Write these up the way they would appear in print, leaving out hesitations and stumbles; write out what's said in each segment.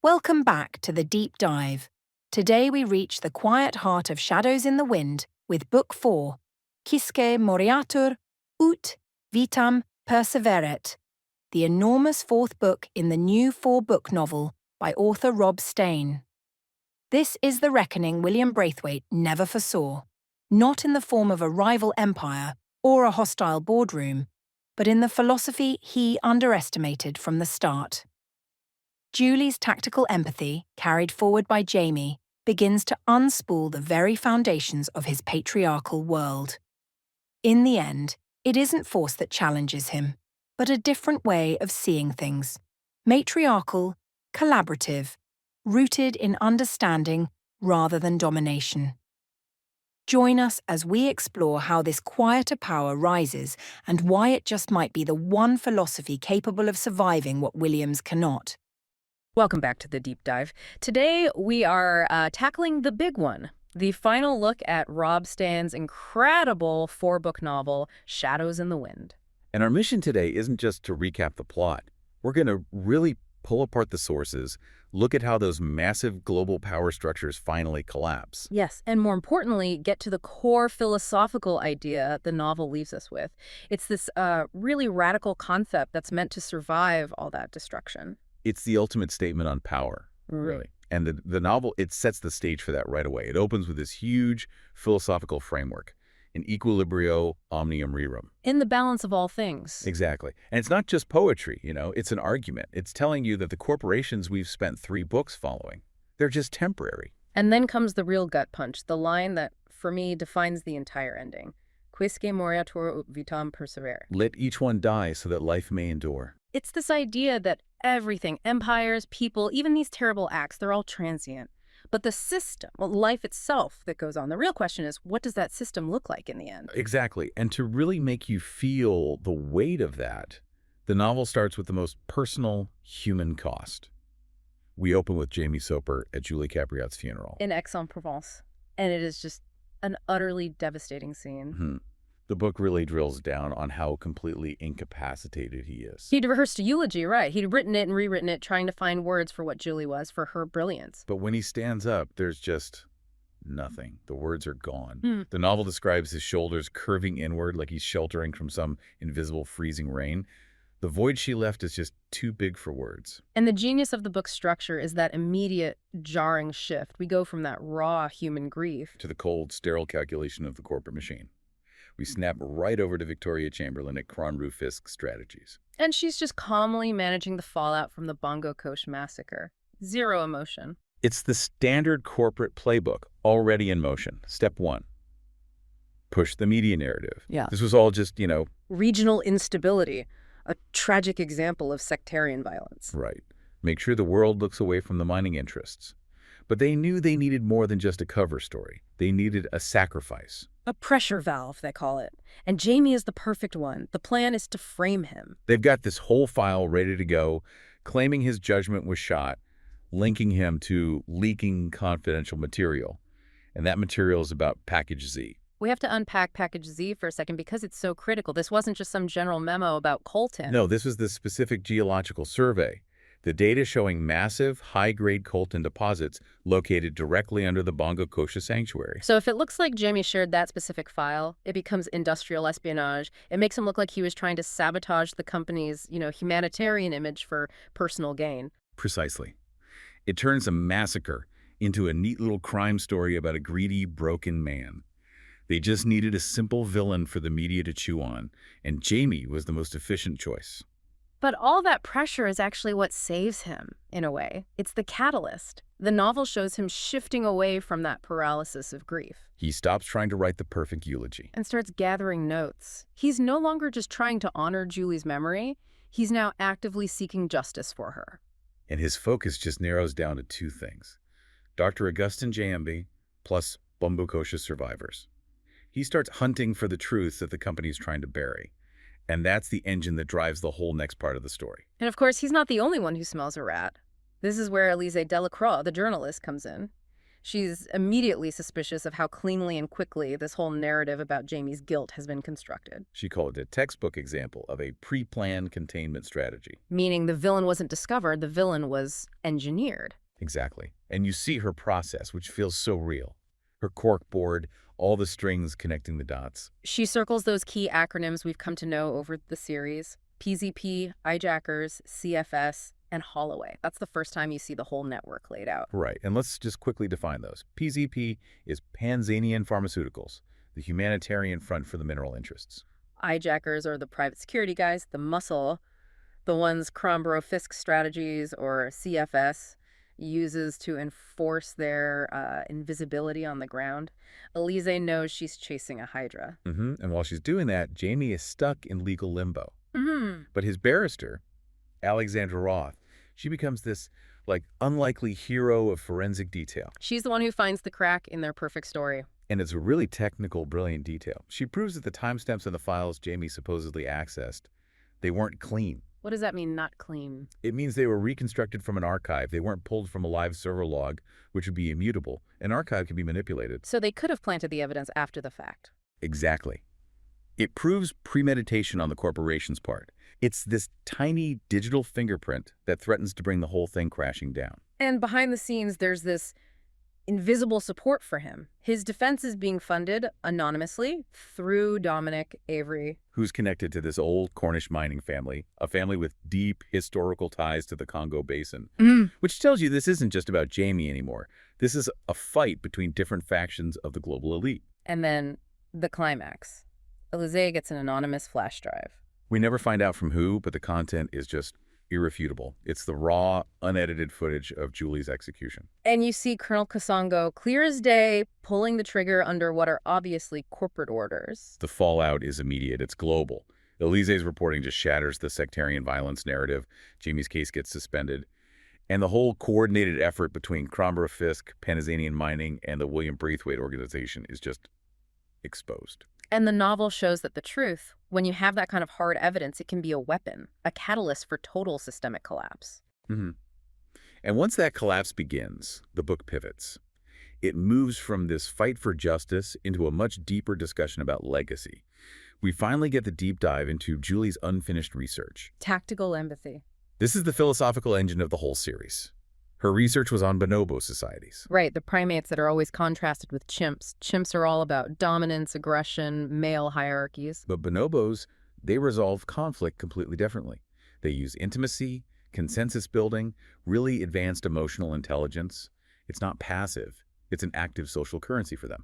Welcome back to the deep dive. Today we reach the quiet heart of Shadows in the Wind with Book 4, Quisque moriatur ut vitam perseveret, the enormous fourth book in the new four-book novel by author Rob Stein. This is the reckoning William Braithwaite never foresaw, not in the form of a rival empire or a hostile boardroom, but in the philosophy he underestimated from the start. Julie's tactical empathy, carried forward by Jamie, begins to unspool the very foundations of his patriarchal world. In the end, it isn't force that challenges him, but a different way of seeing things. Matriarchal, collaborative, rooted in understanding rather than domination. Join us as we explore how this quieter power rises and why it just might be the one philosophy capable of surviving what Williams cannot. Welcome back to the deep dive. Today we are tackling the big one, the final look at Rob Stein's incredible four-book novel, Shadows in the Wind. And our mission today isn't just to recap the plot. We're going to really pull apart the sources, look at how those massive global power structures finally collapse. Yes, and more importantly, get to the core philosophical idea the novel leaves us with. It's this really radical concept that's meant to survive all that destruction. It's the ultimate statement on power, really. And the novel, it sets the stage for that right away. It opens with this huge philosophical framework, in equilibrio omnium rerum. In the balance of all things. Exactly. And it's not just poetry, it's an argument. It's telling you that the corporations we've spent 3 books following, they're just temporary. And then comes the real gut punch, the line that, for me, defines the entire ending. Quisque moriatur ut vitam perseveret. Let each one die so that life may endure. It's this idea that everything, empires, people, even these terrible acts, they're all transient. But the system, life itself that goes on, the real question is, what does that system look like in the end? Exactly. And to really make you feel the weight of that, the novel starts with the most personal human cost. We open with Jamie Soper at Julie Capriot's funeral. In Aix-en-Provence. And it is just an utterly devastating scene. Mm-hmm. The book really drills down on how completely incapacitated he is. He'd rehearsed a eulogy, right? He'd written it and rewritten it, trying to find words for what Julie was, for her brilliance. But when he stands up, there's just nothing. The words are gone. The novel describes his shoulders curving inward like he's sheltering from some invisible freezing rain. The void she left is just too big for words. And the genius of the book's structure is that immediate, jarring shift. We go from that raw human grief to the cold, sterile calculation of the corporate machine. We snap right over to Victoria Chamberlain at Cronru Fisk's strategies. And she's just calmly managing the fallout from the Bongo Kosh massacre. Zero emotion. It's the standard corporate playbook already in motion. Step 1. Push the media narrative. Yeah. This was all just, Regional instability. A tragic example of sectarian violence. Right. Make sure the world looks away from the mining interests. But they knew they needed more than just a cover story. They needed a sacrifice. A pressure valve, they call it. And Jamie is the perfect one. The plan is to frame him. They've got this whole file ready to go, claiming his judgment was shot, linking him to leaking confidential material. And that material is about Package Z. We have to unpack Package Z for a second because it's so critical. This wasn't just some general memo about coltan. No, this was the specific geological survey. The data showing massive, high-grade coltan deposits located directly under the Bongo Kosh sanctuary. So if it looks like Jamie shared that specific file, it becomes industrial espionage. It makes him look like he was trying to sabotage the company's, humanitarian image for personal gain. Precisely. It turns a massacre into a neat little crime story about a greedy, broken man. They just needed a simple villain for the media to chew on, and Jamie was the most efficient choice. But all that pressure is actually what saves him, in a way. It's the catalyst. The novel shows him shifting away from that paralysis of grief. He stops trying to write the perfect eulogy. And starts gathering notes. He's no longer just trying to honor Julie's memory. He's now actively seeking justice for her. And his focus just narrows down to 2 things. Dr. Augustin Jambi plus Bongo Kosh survivors. He starts hunting for the truths that the company's trying to bury. And that's the engine that drives the whole next part of the story. And of course, he's not the only one who smells a rat. This is where Elise Delacroix, the journalist, comes in. She's immediately suspicious of how cleanly and quickly this whole narrative about Jamie's guilt has been constructed. She called it a textbook example of a pre-planned containment strategy. Meaning the villain wasn't discovered, the villain was engineered. Exactly. And you see her process, which feels so real. Her cork board, all the strings connecting the dots. She circles those key acronyms we've come to know over the series: PZP, Hijackers, CFS, and Holloway. That's the first time you see the whole network laid out. Right, and let's just quickly define those. PZP is Panzanian Pharmaceuticals, the humanitarian front for the mineral interests. Hijackers are the private security guys, the muscle, the ones Fisk Strategies, or CFS, uses to enforce their invisibility on the ground. Elise knows she's chasing a Hydra. And while she's doing that, Jamie is stuck in legal limbo. Mm-hmm. But his barrister, Alexandra Roth, she becomes this, unlikely hero of forensic detail. She's the one who finds the crack in their perfect story. And it's a really technical, brilliant detail. She proves that the timestamps in the files Jamie supposedly accessed, they weren't clean. What does that mean, not clean? It means they were reconstructed from an archive. They weren't pulled from a live server log, which would be immutable. An archive can be manipulated. So they could have planted the evidence after the fact. Exactly. It proves premeditation on the corporation's part. It's this tiny digital fingerprint that threatens to bring the whole thing crashing down. And behind the scenes, there's this invisible support for him. His defense is being funded anonymously through Dominic Avery, who's connected to this old Cornish mining family, a family with deep historical ties to the Congo Basin, which tells you this isn't just about Jamie anymore. This is a fight between different factions of the global elite. And then the climax. Elise gets an anonymous flash drive. We never find out from who, but the content is just irrefutable. It's the raw, unedited footage of Julie's execution. And you see Colonel Kasongo, clear as day, pulling the trigger under what are obviously corporate orders. The fallout is immediate. It's global. Elise's reporting just shatters the sectarian violence narrative. Jamie's case gets suspended. And the whole coordinated effort between Fisk, Panzanian Mining, and the William Braithwaite organization is just exposed. And the novel shows that the truth, when you have that kind of hard evidence, it can be a weapon, a catalyst for total systemic collapse. And once that collapse begins, the book pivots. It moves from this fight for justice into a much deeper discussion about legacy. We finally get the deep dive into Julie's unfinished research. Tactical empathy. This is the philosophical engine of the whole series. Her research was on bonobo societies. Right, the primates that are always contrasted with chimps. Chimps are all about dominance, aggression, male hierarchies. But bonobos, they resolve conflict completely differently. They use intimacy, consensus building, really advanced emotional intelligence. It's not passive. It's an active social currency for them.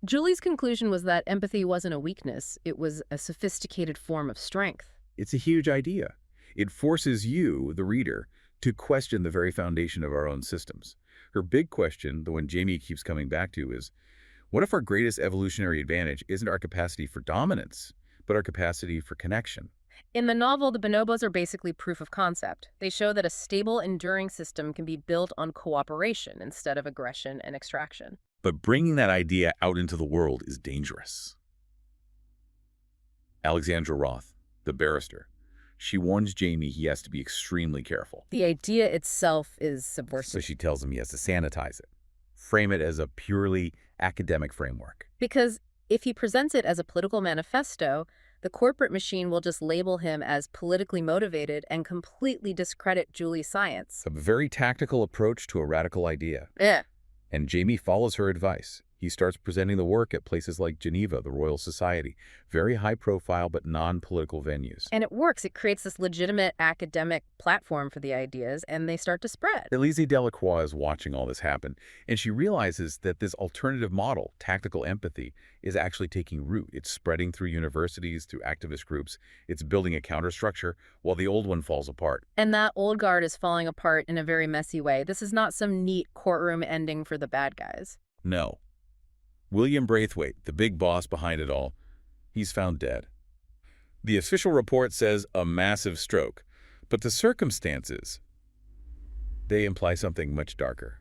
Julie's conclusion was that empathy wasn't a weakness. It was a sophisticated form of strength. It's a huge idea. It forces you, the reader, to question the very foundation of our own systems. Her big question, the one Jamie keeps coming back to, is, what if our greatest evolutionary advantage isn't our capacity for dominance, but our capacity for connection? In the novel, the bonobos are basically proof of concept. They show that a stable, enduring system can be built on cooperation instead of aggression and extraction. But bringing that idea out into the world is dangerous. Alexandra Roth, the barrister, she warns Jamie he has to be extremely careful. The idea itself is subversive. So she tells him he has to sanitize it, frame it as a purely academic framework. Because if he presents it as a political manifesto, the corporate machine will just label him as politically motivated and completely discredit Julie's science. A very tactical approach to a radical idea. Yeah. And Jamie follows her advice. He starts presenting the work at places like Geneva, the Royal Society, very high-profile but non-political venues. And it works. It creates this legitimate academic platform for the ideas, and they start to spread. Elise Delacroix is watching all this happen, and she realizes that this alternative model, tactical empathy, is actually taking root. It's spreading through universities, through activist groups. It's building a counterstructure while the old one falls apart. And that old guard is falling apart in a very messy way. This is not some neat courtroom ending for the bad guys. No. William Braithwaite, the big boss behind it all, he's found dead. The official report says a massive stroke, but the circumstances, they imply something much darker.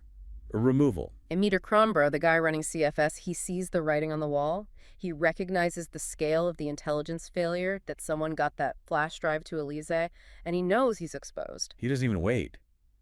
A removal. And Meter Kronbro, the guy running CFS, he sees the writing on the wall. He recognizes the scale of the intelligence failure, that someone got that flash drive to Elise, and he knows he's exposed. He doesn't even wait.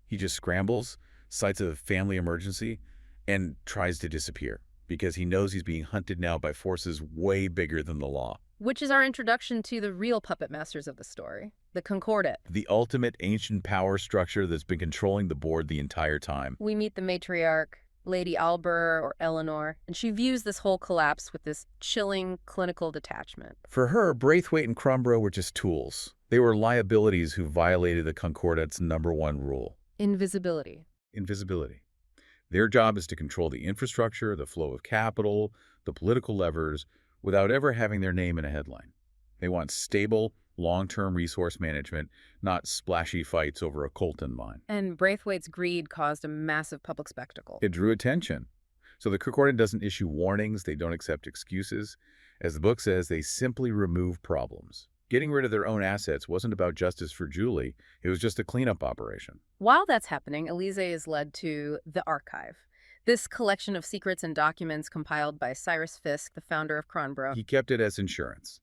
He just scrambles, cites a family emergency, and tries to disappear because he knows he's being hunted now by forces way bigger than the law. Which is our introduction to the real puppet masters of the story, the Concordat. The ultimate ancient power structure that's been controlling the board the entire time. We meet the matriarch, Lady Albur or Eleanor, and she views this whole collapse with this chilling clinical detachment. For her, Braithwaite and Crumbro were just tools. They were liabilities who violated the Concordat's #1 rule. Invisibility. Invisibility. Their job is to control the infrastructure, the flow of capital, the political levers, without ever having their name in a headline. They want stable, long-term resource management, not splashy fights over a coltan mine. And Braithwaite's greed caused a massive public spectacle. It drew attention. So the Concordat doesn't issue warnings, they don't accept excuses. As the book says, they simply remove problems. Getting rid of their own assets wasn't about justice for Julie, it was just a cleanup operation. While that's happening, Elise is led to the archive. This collection of secrets and documents compiled by Cyrus Fisk, the founder of Cronbro. He kept it as insurance,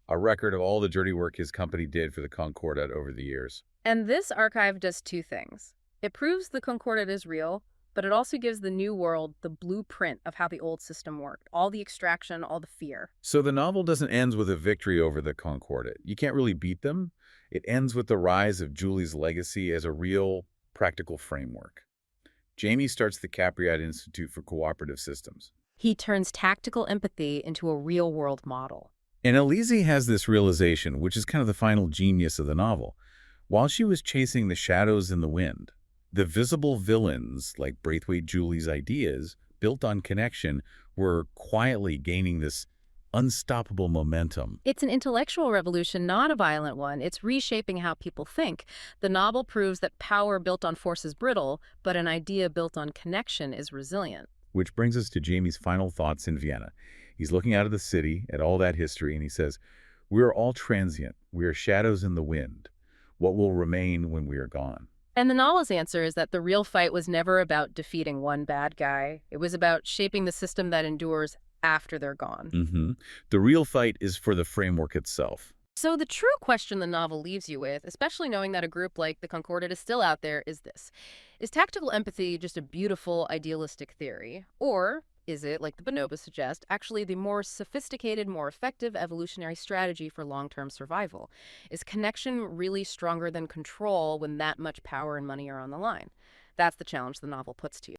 a record of all the dirty work his company did for the Concordat over the years. And this archive does two things. It proves the Concordat is real, but it also gives the new world the blueprint of how the old system worked. All the extraction, all the fear. So the novel doesn't end with a victory over the Concordat. You can't really beat them. It ends with the rise of Julie's legacy as a real, practical framework. Jamie starts the Capriat Institute for Cooperative Systems. He turns tactical empathy into a real-world model. And Elise has this realization, which is kind of the final genius of the novel. While she was chasing the shadows in the wind, the visible villains, like Braithwaite Julie's ideas, built on connection, were quietly gaining this unstoppable momentum. It's an intellectual revolution, not a violent one. It's reshaping how people think. The novel proves that power built on force is brittle, but an idea built on connection is resilient. Which brings us to Jamie's final thoughts in Vienna. He's looking out of the city at all that history, and he says, "We are all transient. We are shadows in the wind. What will remain when we are gone?" And the novel's answer is that the real fight was never about defeating one bad guy. It was about shaping the system that endures after they're gone. The real fight is for the framework itself. So the true question the novel leaves you with, especially knowing that a group like the Concordat is still out there, is this. Is tactical empathy just a beautiful, idealistic theory? Or is it, like the bonobos suggest, actually the more sophisticated, more effective evolutionary strategy for long-term survival? Is connection really stronger than control when that much power and money are on the line? That's the challenge the novel puts to you.